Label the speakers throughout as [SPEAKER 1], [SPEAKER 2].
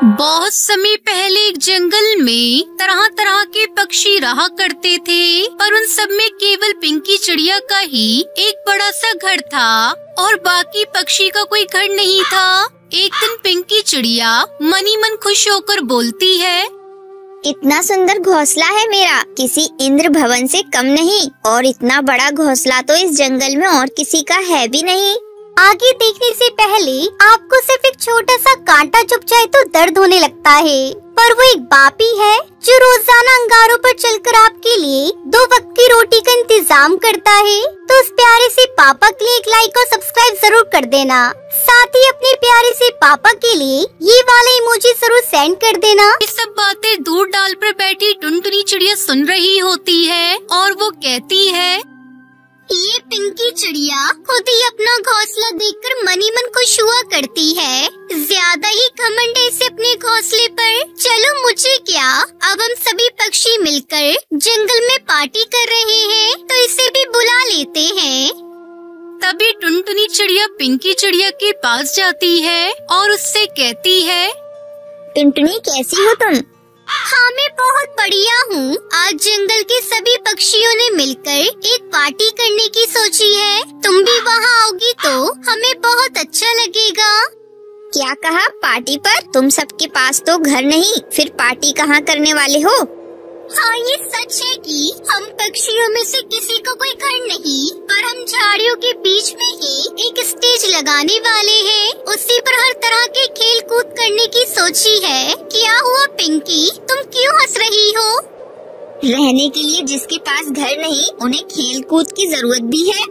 [SPEAKER 1] बहुत समय पहले एक जंगल में तरह तरह के पक्षी रहा करते थे, पर उन सब में केवल पिंकी चिड़िया का ही एक बड़ा सा घर था और बाकी पक्षी का कोई घर नहीं था। एक दिन पिंकी चिड़िया मनी मन खुश होकर बोलती है,
[SPEAKER 2] इतना सुंदर घोंसला है मेरा, किसी इंद्र भवन से कम नहीं, और इतना बड़ा घोंसला तो इस जंगल में और किसी का है भी नहीं।
[SPEAKER 3] आगे देखने से पहले आपको सिर्फ एक छोटा सा कांटा चुभ जाए तो दर्द होने लगता है, पर वो एक बापी है जो रोजाना अंगारों पर चलकर आपके लिए 2 वक्त की रोटी का इंतजाम करता है। तो उस प्यारे से पापा के लिए एक लाइक और सब्सक्राइब जरूर कर देना। साथ ही अपने प्यारे से पापा के लिए ये वाला इमोजी जरूर सेंड कर देना।
[SPEAKER 1] ये सब बातें दूर डाल पर बैठी टुनटुनी चिड़िया सुन रही होती है और वो कहती है,
[SPEAKER 3] ये पिंकी चिड़िया खुद ही अपना घोंसला देखकर मनी मन खुश हुआ करती है। ज्यादा ही घमंड है इसे अपने घोंसले पर। चलो मुझे क्या, अब हम सभी पक्षी मिलकर जंगल में पार्टी कर रहे हैं, तो इसे भी बुला लेते हैं।
[SPEAKER 1] तभी टुनटुनी चिड़िया पिंकी चिड़िया के पास जाती है और उससे कहती है,
[SPEAKER 2] टुनटुनी कैसी हो तुम?
[SPEAKER 3] हाँ मैं बहुत बढ़िया हूँ। आज जंगल के सभी पक्षियों ने मिलकर एक पार्टी करने की सोची है। तुम भी वहाँ आओगी तो हमें बहुत अच्छा लगेगा।
[SPEAKER 2] क्या कहा, पार्टी पर? तुम सबके पास तो घर नहीं, फिर पार्टी कहाँ करने वाले हो?
[SPEAKER 3] हाँ ये सच है कि हम पक्षियों में से किसी को कोई घर नहीं, पर हम झाड़ियों के बीच में ही एक स्टेज लगाने वाले हैं। उसी पर हर तरह के खेल कूद करने की सोची है। क्या हुआ पिंकी, तुम क्यों हंस रही हो?
[SPEAKER 2] रहने के लिए जिसके पास घर नहीं, उन्हें खेल कूद की जरूरत भी है।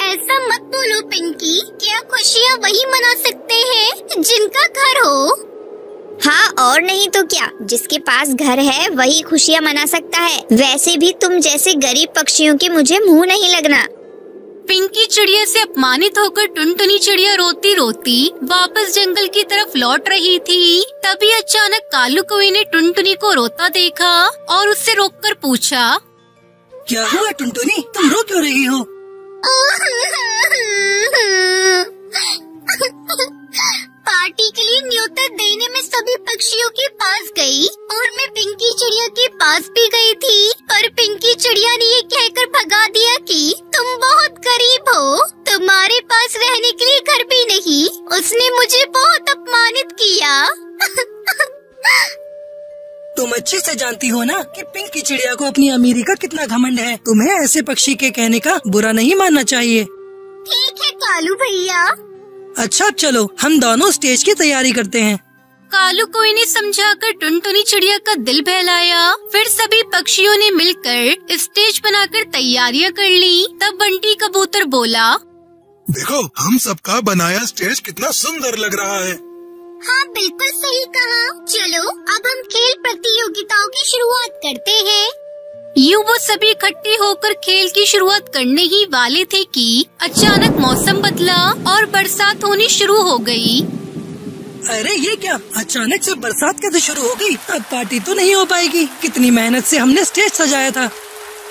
[SPEAKER 3] ऐसा मत बोलो पिंकी, क्या खुशियाँ वही मना सकते हैं जिनका घर हो?
[SPEAKER 2] हाँ और नहीं तो क्या, जिसके पास घर है वही खुशियाँ मना सकता है। वैसे भी तुम जैसे गरीब पक्षियों के मुझे मुंह नहीं लगना।
[SPEAKER 1] पिंकी चिड़िया से अपमानित होकर टुनटुनी चिड़िया रोती रोती वापस जंगल की तरफ लौट रही थी। तभी अचानक कालू कौवे ने टुनटुनी को रोता देखा और उससे रोककर पूछा,
[SPEAKER 4] क्या हुआ टुनटुनी, तुम रो क्यों रही हो?
[SPEAKER 3] पार्टी के लिए न्योता देने में सभी पक्षियों के पास गई और मैं पिंकी चिड़िया के पास भी गई थी, पर पिंकी चिड़िया ने ये कहकर भगा दिया कि तुम बहुत गरीब हो, तुम्हारे पास रहने के लिए घर भी नहीं। उसने मुझे बहुत अपमानित किया।
[SPEAKER 4] तुम अच्छे से जानती हो ना कि पिंकी चिड़िया को अपनी अमीरी का कितना घमंड है। तुम्हें ऐसे पक्षी के कहने का बुरा नहीं मानना चाहिए।
[SPEAKER 3] ठीक है कालू भैया।
[SPEAKER 4] अच्छा चलो हम दोनों स्टेज की तैयारी करते हैं।
[SPEAKER 1] कालू कौवे ने समझाकर टुनटुनी चिड़िया का दिल बहलाया। फिर सभी पक्षियों ने मिलकर स्टेज बनाकर तैयारियां कर ली। तब बंटी कबूतर बोला,
[SPEAKER 5] देखो हम सबका बनाया स्टेज कितना सुंदर लग रहा है।
[SPEAKER 3] हाँ बिल्कुल सही कहा। चलो अब हम खेल प्रतियोगिताओं की शुरुआत करते हैं।
[SPEAKER 1] यूँ वो सभी इकट्ठे होकर खेल की शुरुआत करने ही वाले थे कि अचानक मौसम बदला और बरसात होनी शुरू हो गई।
[SPEAKER 4] अरे ये क्या, अचानक से बरसात कैसे शुरू हो गई? अब पार्टी तो नहीं हो पाएगी। कितनी मेहनत से हमने स्टेज सजाया था।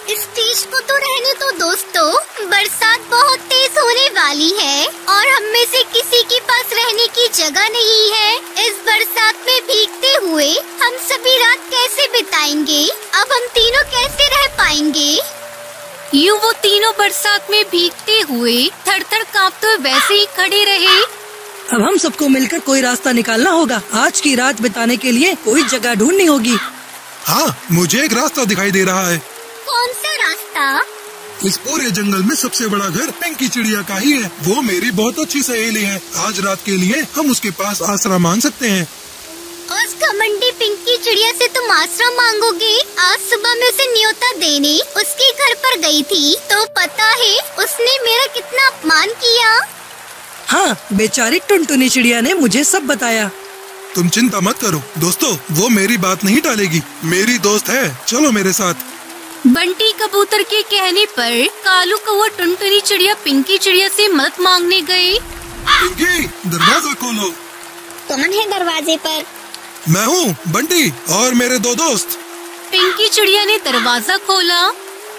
[SPEAKER 3] इस स्टेज को तो रहने दो दोस्तों, बरसात बहुत तेज होने वाली है और हम में से किसी के पास रहने की जगह नहीं है। इस बरसात में भीगते हुए हम सभी रात कैसे बिताएंगे? अब हम तीनों कैसे रह पाएंगे?
[SPEAKER 1] यूँ वो तीनों बरसात में भीगते हुए थर थर कांपते हुए वैसे ही खड़े रहे।
[SPEAKER 4] अब हम सबको मिलकर कोई रास्ता निकालना होगा। आज की रात बिताने के लिए कोई जगह ढूंढनी होगी।
[SPEAKER 5] हाँ मुझे एक रास्ता दिखाई दे रहा है।
[SPEAKER 3] कौन सा रास्ता?
[SPEAKER 5] इस पूरे जंगल में सबसे बड़ा घर पिंकी चिड़िया का ही है। वो मेरी बहुत अच्छी सहेली है। आज रात के लिए हम उसके पास आसरा मांग सकते हैं।
[SPEAKER 3] उस घमंडी पिंकी चिड़िया से तुम आसरा मांगोगे? आज सुबह मैं उसे न्योता देने उसके घर पर गई थी, तो पता है उसने मेरा कितना अपमान किया।
[SPEAKER 4] हाँ बेचारी टुनटुनी चिड़िया ने मुझे सब बताया।
[SPEAKER 5] तुम चिंता मत करो दोस्तों, वो मेरी बात नहीं टालेगी। मेरी दोस्त है, चलो मेरे साथ।
[SPEAKER 1] बंटी कबूतर के कहने पर कालू कौवा टुनटुनी चिड़िया पिंकी चिड़िया से मदद मांगने गए।
[SPEAKER 5] पिंकी दरवाजा खोलो।
[SPEAKER 2] कौन है दरवाजे पर?
[SPEAKER 5] मैं हूँ बंटी और मेरे 2 दोस्त।
[SPEAKER 1] पिंकी चिड़िया ने दरवाजा खोला।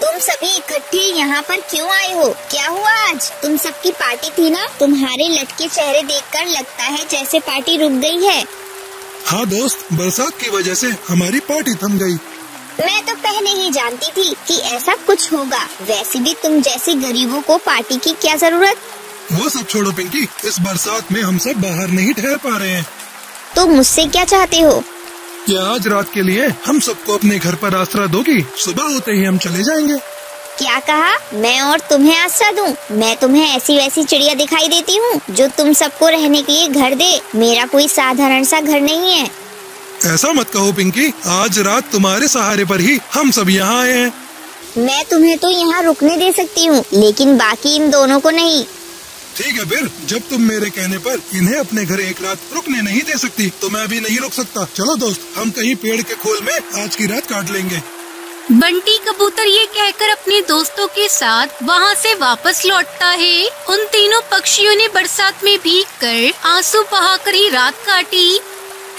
[SPEAKER 2] तुम सभी इकट्ठे यहाँ पर क्यों आए हो? क्या हुआ आज? तुम सबकी पार्टी थी ना? तुम्हारे लटके चेहरे देखकर लगता है जैसे पार्टी रुक गई है।
[SPEAKER 5] हाँ दोस्त, बरसात की वजह से हमारी पार्टी थम गई।
[SPEAKER 2] मैं तो पहले ही जानती थी कि ऐसा कुछ होगा। वैसे भी तुम जैसे गरीबों को पार्टी की क्या जरूरत।
[SPEAKER 5] वो सब छोड़ो पिंकी, इस बरसात में हम सब बाहर नहीं ठहर पा रहे हैं।
[SPEAKER 2] तो मुझसे क्या चाहते हो?
[SPEAKER 5] क्या आज रात के लिए हम सबको अपने घर पर आसरा दोगी? सुबह होते ही हम चले जाएंगे।
[SPEAKER 2] क्या कहा? मैं और तुम्हें आसरा दूं? मैं तुम्हें ऐसी वैसी चिड़िया दिखाई देती हूँ जो तुम सबको रहने के लिए घर दे? मेरा कोई साधारण सा घर नहीं है।
[SPEAKER 5] ऐसा मत कहो पिंकी, आज रात तुम्हारे सहारे पर ही हम सब यहाँ आए हैं।
[SPEAKER 2] मैं तुम्हें तो यहाँ रुकने दे सकती हूँ, लेकिन बाकी इन दोनों को नहीं।
[SPEAKER 5] ठीक है फिर, जब तुम मेरे कहने पर इन्हें अपने घर एक रात रुकने नहीं दे सकती तो मैं भी नहीं रुक सकता। चलो दोस्त, हम कहीं पेड़ के खोल में आज की रात काट लेंगे।
[SPEAKER 1] बंटी कबूतर ये कहकर अपने दोस्तों के साथ वहाँ से वापस लौटता है। उन तीनों पक्षियों ने बरसात में भीगकर आंसू बहाकर ही रात काटी।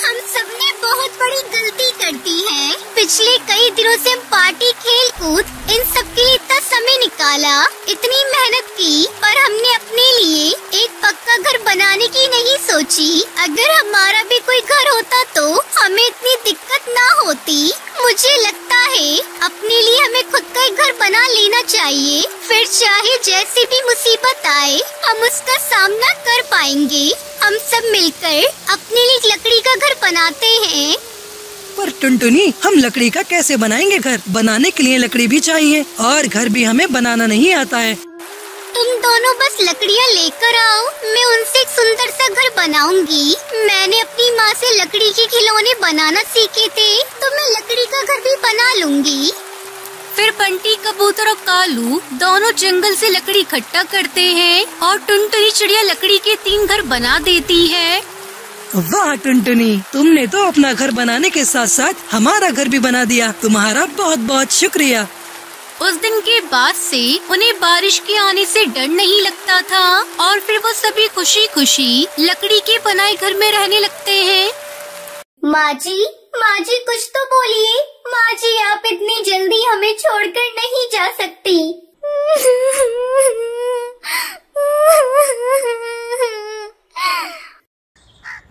[SPEAKER 3] हम सबने बहुत बड़ी गलती कर दी है। पिछले कई दिनों से हम पार्टी, खेल कूद इन सब के लिए इतना समय निकाला, इतनी मेहनत की, पर हमने अपने लिए एक पक्का घर बनाने की नहीं सोची। अगर हमारा भी कोई घर होता तो हमें इतनी दिक्कत ना होती। मुझे लगता है अपने लिए हमें खुद का एक घर बना लेना चाहिए, फिर चाहे जैसी भी मुसीबत आए हम उसका सामना कर पाएंगे। हम सब मिलकर अपने लिए एक लकड़ी का घर बनाते हैं।
[SPEAKER 4] पर टुनटुनी, हम लकड़ी का कैसे बनाएंगे घर? बनाने के लिए लकड़ी भी चाहिए और घर भी हमें बनाना नहीं आता है।
[SPEAKER 3] तुम दोनों बस लकड़ियाँ लेकर आओ, मैं उनसे एक सुंदर सा घर बनाऊंगी। मैंने अपनी माँ से लकड़ी के खिलौने बनाना सीखे थे, तो मैं लकड़ी का घर भी बना लूंगी।
[SPEAKER 1] फिर बंटी कबूतर और कालू दोनों जंगल से लकड़ी इकट्ठा करते हैं और टुनटुनी चिड़िया लकड़ी के 3 घर बना देती है।
[SPEAKER 4] वाह टुनटुनी, तुमने तो अपना घर बनाने के साथ साथ हमारा घर भी बना दिया। तुम्हारा बहुत बहुत शुक्रिया।
[SPEAKER 1] उस दिन के बाद से उन्हें बारिश के आने से डर नहीं लगता था और फिर वो सभी खुशी खुशी लकड़ी के बनाए घर में रहने लगते हैं।
[SPEAKER 3] माँ जी कुछ तो बोलिए। माँ जी, आप इतनी जल्दी हमें छोड़कर नहीं जा सकती।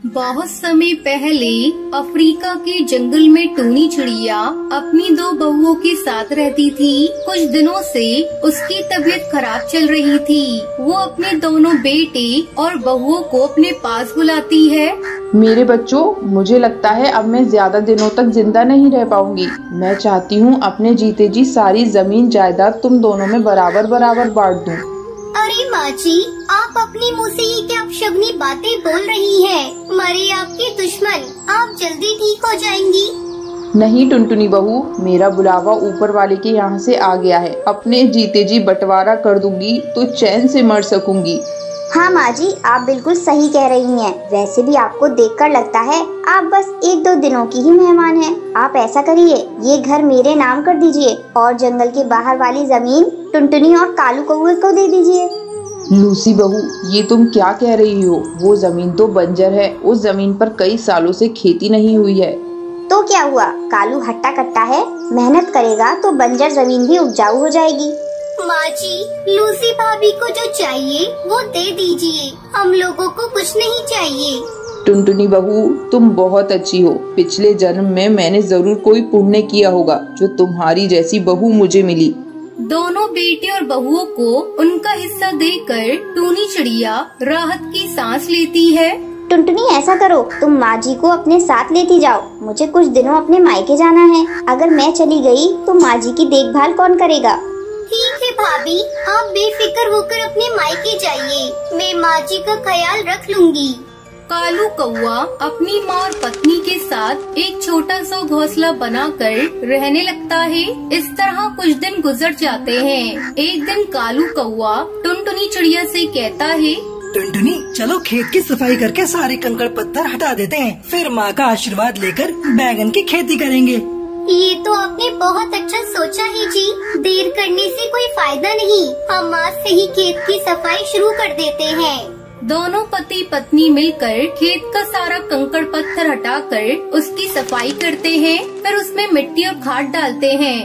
[SPEAKER 1] बहुत समय पहले अफ्रीका के जंगल में टूनी चिड़िया अपनी 2 बहुओं के साथ रहती थी। कुछ दिनों से उसकी तबीयत खराब चल रही थी। वो अपने दोनों बेटे और बहुओं को अपने पास बुलाती है।
[SPEAKER 6] मेरे बच्चों, मुझे लगता है अब मैं ज्यादा दिनों तक जिंदा नहीं रह पाऊंगी। मैं चाहती हूँ अपने जीते जी सारी जमीन जायदाद तुम दोनों में बराबर बराबर बांट दूँ।
[SPEAKER 3] अरे माँ जी, आप अपने मुँह से ये क्या अपशगुनी बातें बोल रही हैं? मरे आपके दुश्मन, आप जल्दी ठीक हो जाएंगी।
[SPEAKER 6] नहीं टुनटुनी बहू, मेरा बुलावा ऊपर वाले के यहाँ से आ गया है। अपने जीते जी बंटवारा कर दूंगी तो चैन से मर सकूंगी।
[SPEAKER 2] हाँ माँ जी, आप बिल्कुल सही कह रही हैं। वैसे भी आपको देखकर लगता है आप बस 1-2 दिनों की ही मेहमान हैं। आप ऐसा करिए, ये घर मेरे नाम कर दीजिए और जंगल के बाहर वाली जमीन टुनटुनी और कालू कौवे को दे दीजिए।
[SPEAKER 6] लूसी बहू, ये तुम क्या कह रही हो? वो जमीन तो बंजर है। उस जमीन पर कई सालों से खेती नहीं हुई है।
[SPEAKER 2] तो क्या हुआ? कालू हट्टा कट्टा है, मेहनत करेगा तो बंजर जमीन भी उपजाऊ हो जाएगी।
[SPEAKER 3] माँ जी, लूसी भाभी को जो चाहिए वो दे दीजिए। हम लोगों को कुछ नहीं चाहिए।
[SPEAKER 6] टुनटुनी बहू, तुम बहुत अच्छी हो। पिछले जन्म में मैंने जरूर कोई पुण्य किया होगा जो तुम्हारी जैसी बहू मुझे मिली।
[SPEAKER 1] दोनों बेटे और बहुओं को उनका हिस्सा देकर टूनी चिड़िया राहत की सांस लेती है।
[SPEAKER 2] टुनटुनी, ऐसा करो, तुम माँ जी को अपने साथ लेती जाओ। मुझे कुछ दिनों अपने मायके जाना है। अगर मैं चली गई तो माँ जी की देखभाल कौन करेगा?
[SPEAKER 3] ठीक है भाभी, आप बेफिक्र होकर अपने मायके जाइए। मैं माँ जी का ख्याल रख लूंगी।
[SPEAKER 1] कालू कौवा अपनी माँ और पत्नी के साथ एक छोटा सा घोंसला बनाकर रहने लगता है। इस तरह कुछ दिन गुजर जाते हैं। एक दिन कालू कौवा टुनटुनी चिड़िया से कहता है,
[SPEAKER 4] टुनटुनी, चलो खेत की सफाई करके सारे कंकड़ पत्थर हटा देते हैं, फिर माँ का आशीर्वाद लेकर बैगन की खेती करेंगे।
[SPEAKER 3] ये तो आपने बहुत अच्छा सोचा है जी। देर करने से कोई फायदा नहीं। हम आज से ही खेत की सफाई शुरू कर देते हैं।
[SPEAKER 1] दोनों पति पत्नी मिलकर खेत का सारा कंकड़ पत्थर हटाकर उसकी सफाई करते हैं। फिर उसमें मिट्टी और खाद डालते हैं।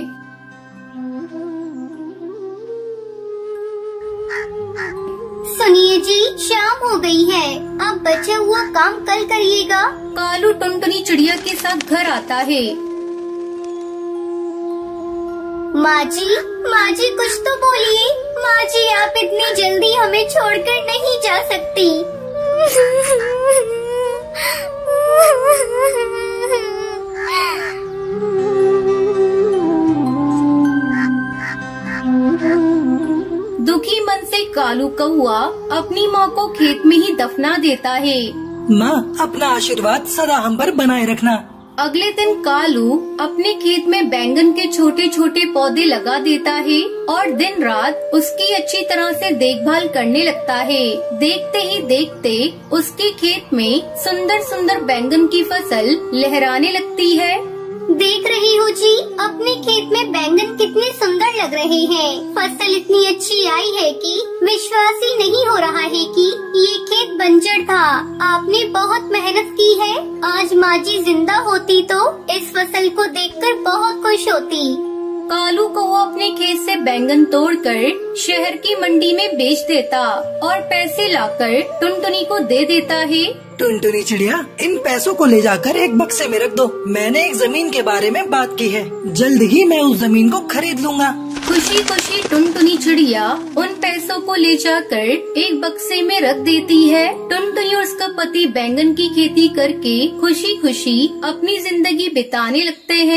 [SPEAKER 3] सुनिए जी, शाम हो गई है। आप बचा हुआ काम कल करिएगा।
[SPEAKER 1] कालू टुनटुनी चिड़िया के साथ घर आता है।
[SPEAKER 3] माँ जी कुछ तो बोलिए। माँ जी, आप इतनी जल्दी हमें छोड़कर नहीं जा सकती।
[SPEAKER 1] दुखी मन से कालू कौआ अपनी माँ को खेत में ही दफना देता है।
[SPEAKER 4] माँ, अपना आशीर्वाद सदा हम पर बनाए रखना।
[SPEAKER 1] अगले दिन कालू अपने खेत में बैंगन के छोटे छोटे पौधे लगा देता है और दिन रात उसकी अच्छी तरह से देखभाल करने लगता है। देखते ही देखते उसके खेत में सुंदर सुंदर बैंगन की फसल लहराने लगती है।
[SPEAKER 3] देख रही हो जी, अपने खेत में बैंगन कितने सुंदर लग रहे हैं। फसल इतनी अच्छी आई है कि विश्वास ही नहीं हो रहा है कि ये खेत बंजर था। आपने बहुत मेहनत की है। आज माँ जी जिंदा होती तो इस फसल को देखकर बहुत खुश होती।
[SPEAKER 1] कालू को वो अपने खेत से बैंगन तोड़कर शहर की मंडी में बेच देता और पैसे लाकर टुनटुनी को दे देता है।
[SPEAKER 4] टुनटुनी चिड़िया, इन पैसों को ले जाकर एक बक्से में रख दो। मैंने एक जमीन के बारे में बात की है, जल्द ही मैं उस जमीन को खरीद लूँगा।
[SPEAKER 1] खुशी खुशी टुनटुनी चिड़िया उन पैसों को ले जाकर एक बक्से में रख देती है। टुनटुनी और उसका पति बैंगन की खेती करके खुशी खुशी अपनी जिंदगी बिताने लगते हैं।